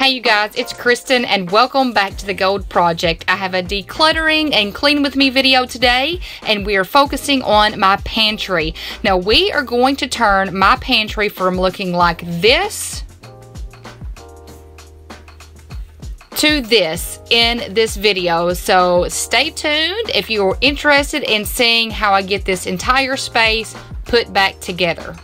Hey you guys, it's Kristen and welcome back to the Gold Project. I have a decluttering and clean with me video today and we are focusing on my pantry. Now we are going to turn my pantry from looking like this to this in this video. So stay tuned if you're interested in seeing how I get this entire space put back together.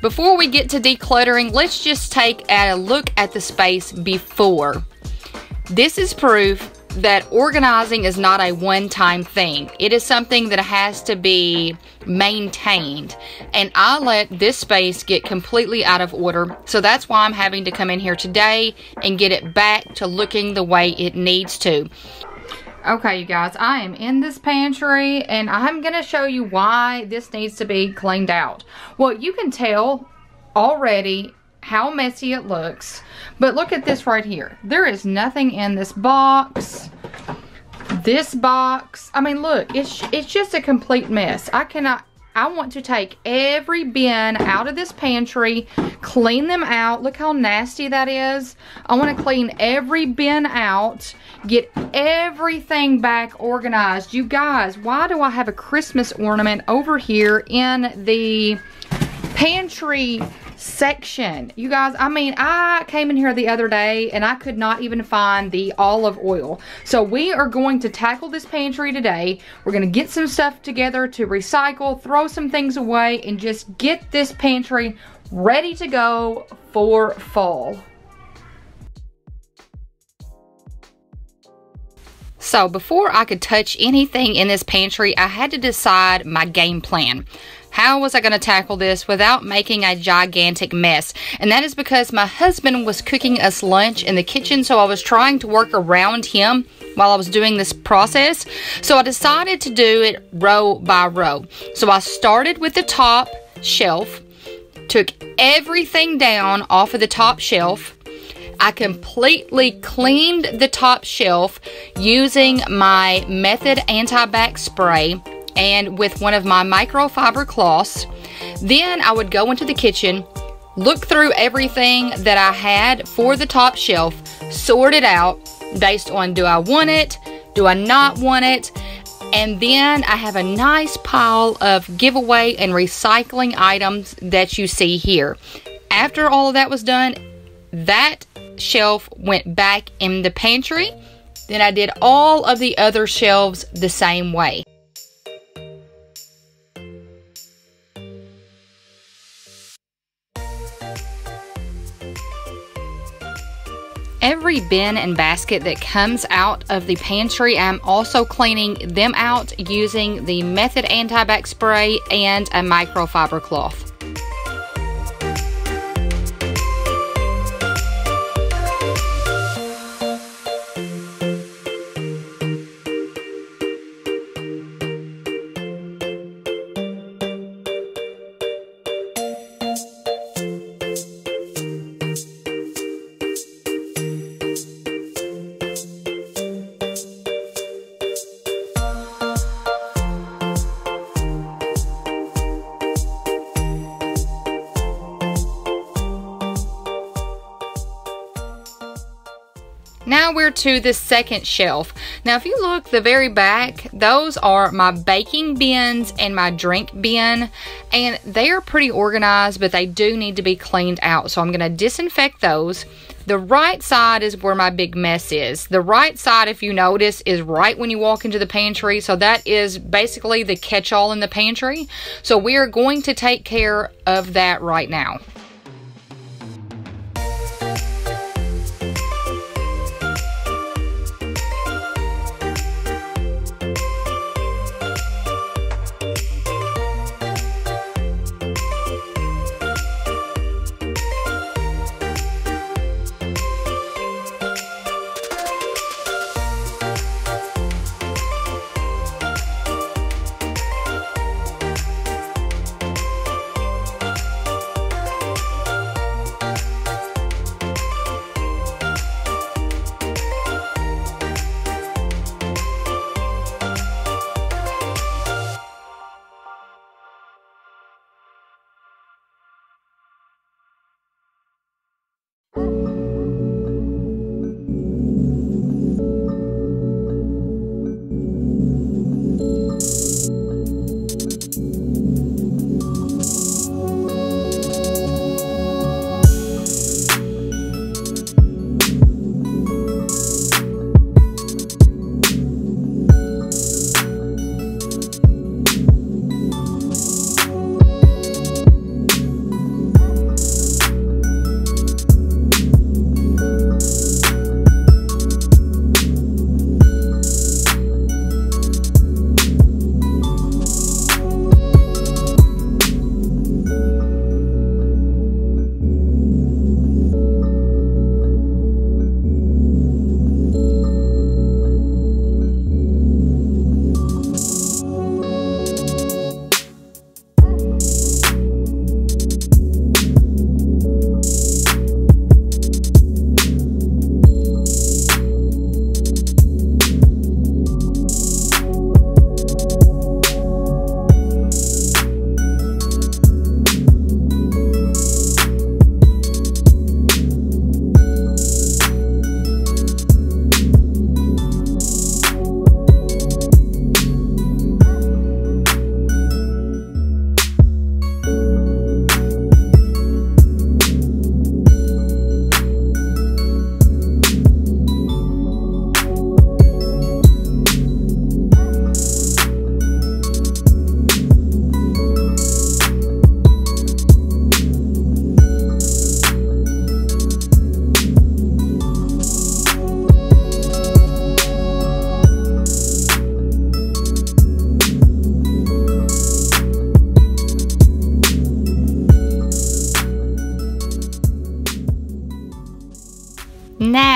Before we get to decluttering, let's just take a look at the space before. This is proof that organizing is not a one-time thing. It is something that has to be maintained. And I let this space get completely out of order. So that's why I'm having to come in here today and get it back to looking the way it needs to. Okay, you guys, I am in this pantry and I'm going to show you why this needs to be cleaned out. Well, you can tell already how messy it looks, but look at this right here. There is nothing in this box. This box, I mean, look, it's just a complete mess. I want to take every bin out of this pantry, clean them out. Look how nasty that is. I want to clean every bin out, get everything back organized. You guys, why do I have a Christmas ornament over here in the pantry section? You guys, I mean, I came in here the other day and I could not even find the olive oil. So we are going to tackle this pantry today. We're going to get some stuff together to recycle, throw some things away, and just get this pantry ready to go for fall. So before I could touch anything in this pantry, I had to decide my game plan. How was I going to tackle this without making a gigantic mess? And that is because my husband was cooking us lunch in the kitchen, so I was trying to work around him while I was doing this process. So I decided to do it row by row. So I started with the top shelf, took everything down off of the top shelf. I completely cleaned the top shelf using my Method Anti-Bac spray and with one of my microfiber cloths. Then I would go into the kitchen, look through everything that I had for the top shelf, sort it out based on, do I want it, do I not want it, and then I have a nice pile of giveaway and recycling items that you see here. After all of that was done, that shelf went back in the pantry. Then I did all of the other shelves the same way. Every bin and basket that comes out of the pantry, I'm also cleaning them out using the Method Anti-Bac spray and a microfiber cloth. Now we're to the second shelf. Now if you look the very back, those are my baking bins and my drink bin, and they are pretty organized, but they do need to be cleaned out. So I'm going to disinfect those. The right side is where my big mess is. The right side, if you notice, is right when you walk into the pantry. So that is basically the catch-all in the pantry. So we are going to take care of that right now.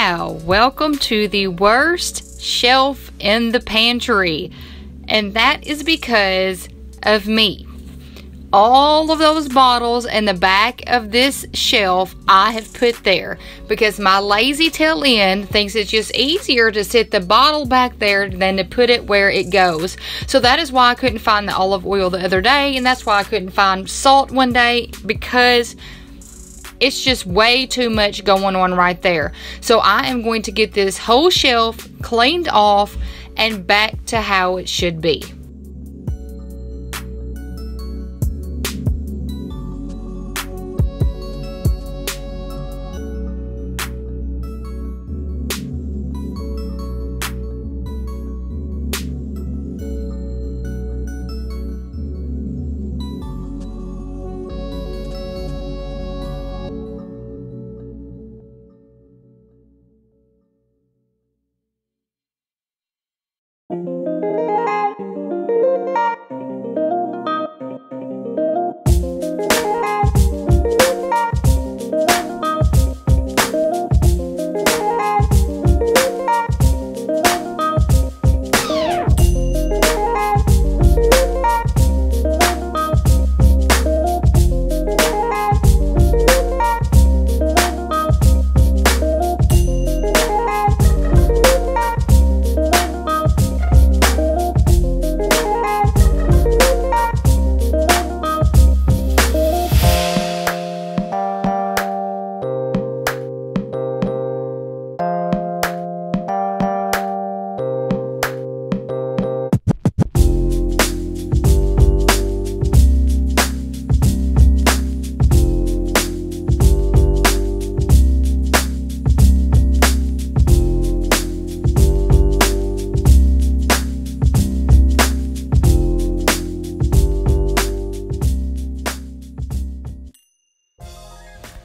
Now, welcome to the worst shelf in the pantry, and that is because of me. All of those bottles in the back of this shelf I have put there because my lazy tail end thinks it's just easier to sit the bottle back there than to put it where it goes. So that is why I couldn't find the olive oil the other day, and that's why I couldn't find salt one day, because it's just way too much going on right there. So I am going to get this whole shelf cleaned off and back to how it should be.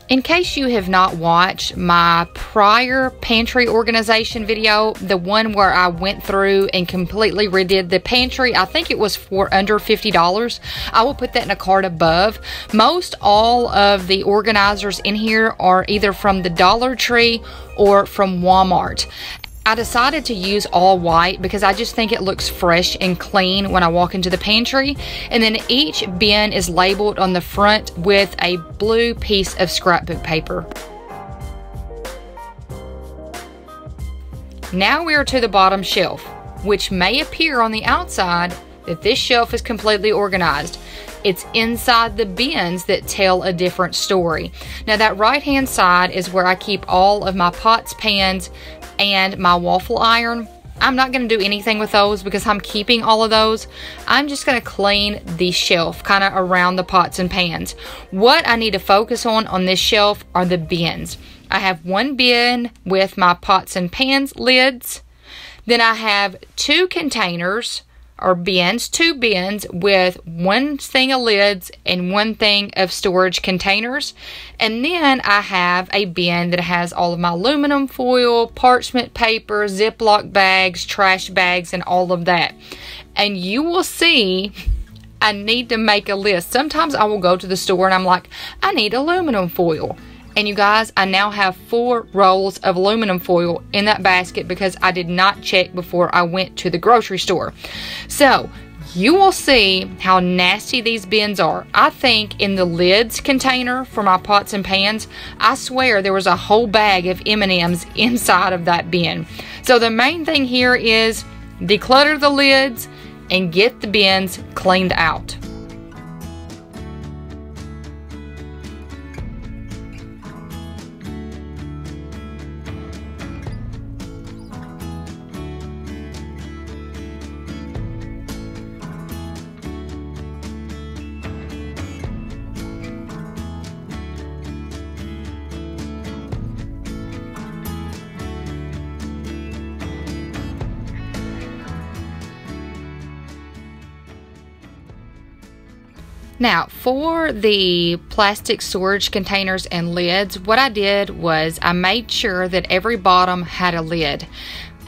In case you have not watched my prior pantry organization video, the one where I went through and completely redid the pantry, I think it was for under $50. I will put that in a card above. Most all of the organizers in here are either from the Dollar Tree or from Walmart. I decided to use all white because I just think it looks fresh and clean when I walk into the pantry. And then each bin is labeled on the front with a blue piece of scrapbook paper. Now we are to the bottom shelf, which may appear on the outside that this shelf is completely organized. It's inside the bins that tell a different story. Now that right-hand side is where I keep all of my pots, pans, and my waffle iron. I'm not going to do anything with those because I'm keeping all of those. I'm just going to clean the shelf kind of around the pots and pans. What I need to focus on this shelf are the bins. I have one bin with my pots and pans lids. Then I have two containers or bins, two bins with one thing of lids and one thing of storage containers. And then I have a bin that has all of my aluminum foil, parchment paper, Ziploc bags, trash bags, and all of that. And you will see I need to make a list. Sometimes I will go to the store and I'm like, I need aluminum foil. And you guys, I now have 4 rolls of aluminum foil in that basket because I did not check before I went to the grocery store. So you will see how nasty these bins are. I think in the lids container for my pots and pans, I swear there was a whole bag of M&Ms inside of that bin. So the main thing here is declutter the lids and get the bins cleaned out. Now, for the plastic storage containers and lids, what I did was I made sure that every bottom had a lid.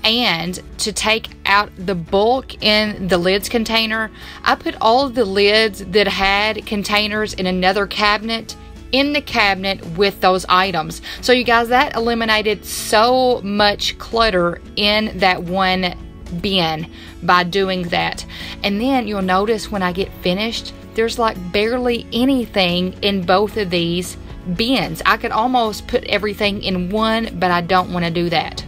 And to take out the bulk in the lids container, I put all of the lids that had containers in another cabinet in the cabinet with those items. So you guys, that eliminated so much clutter in that one bin by doing that. And then you'll notice when I get finished, there's like barely anything in both of these bins. I could almost put everything in one, but I don't want to do that.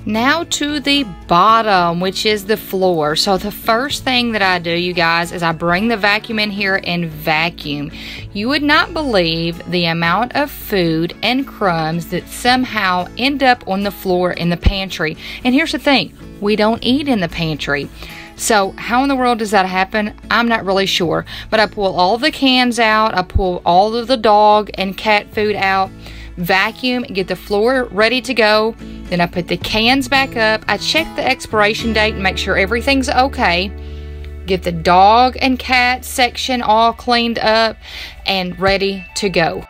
Now to the bottom, which is the floor. So the first thing that I do, you guys, is I bring the vacuum in here and vacuum. You would not believe the amount of food and crumbs that somehow end up on the floor in the pantry. And here's the thing, we don't eat in the pantry. So how in the world does that happen? I'm not really sure. But I pull all the cans out, I pull all of the dog and cat food out, vacuum, get the floor ready to go. Then I put the cans back up. I check the expiration date and make sure everything's okay. Get the dog and cat section all cleaned up and ready to go.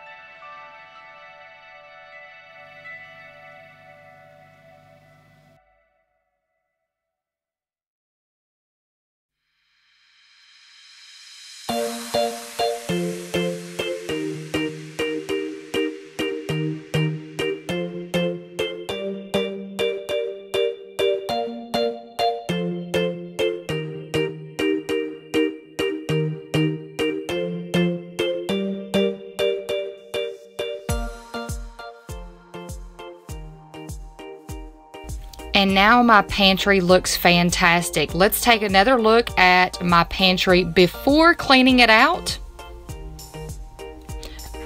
And now my pantry looks fantastic. Let's take another look at my pantry before cleaning it out.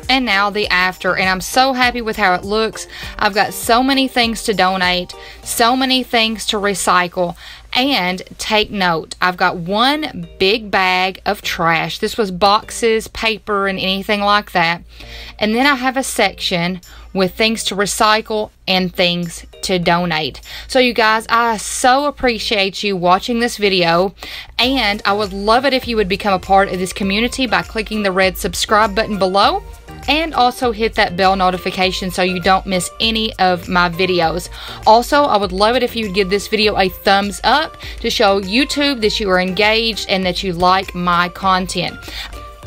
And now the after. And I'm so happy with how it looks. I've got so many things to donate, so many things to recycle. And take note, I've got one big bag of trash. This was boxes, paper, and anything like that. And then I have a section with things to recycle and things to donate. So you guys, I so appreciate you watching this video, and I would love it if you would become a part of this community by clicking the red subscribe button below, and also hit that bell notification so you don't miss any of my videos. Also, I would love it if you would give this video a thumbs up to show YouTube that you are engaged and that you like my content.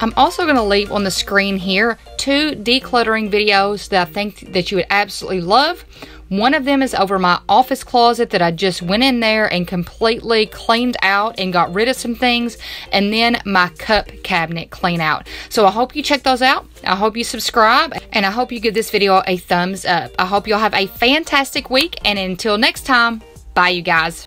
I'm also going to leave on the screen here 2 decluttering videos that I think that you would absolutely love. One of them is over my office closet that I just went in there and completely cleaned out and got rid of some things, and then my cup cabinet clean out. So I hope you check those out. I hope you subscribe, and I hope you give this video a thumbs up. I hope you'll have a fantastic week, and until next time, bye you guys.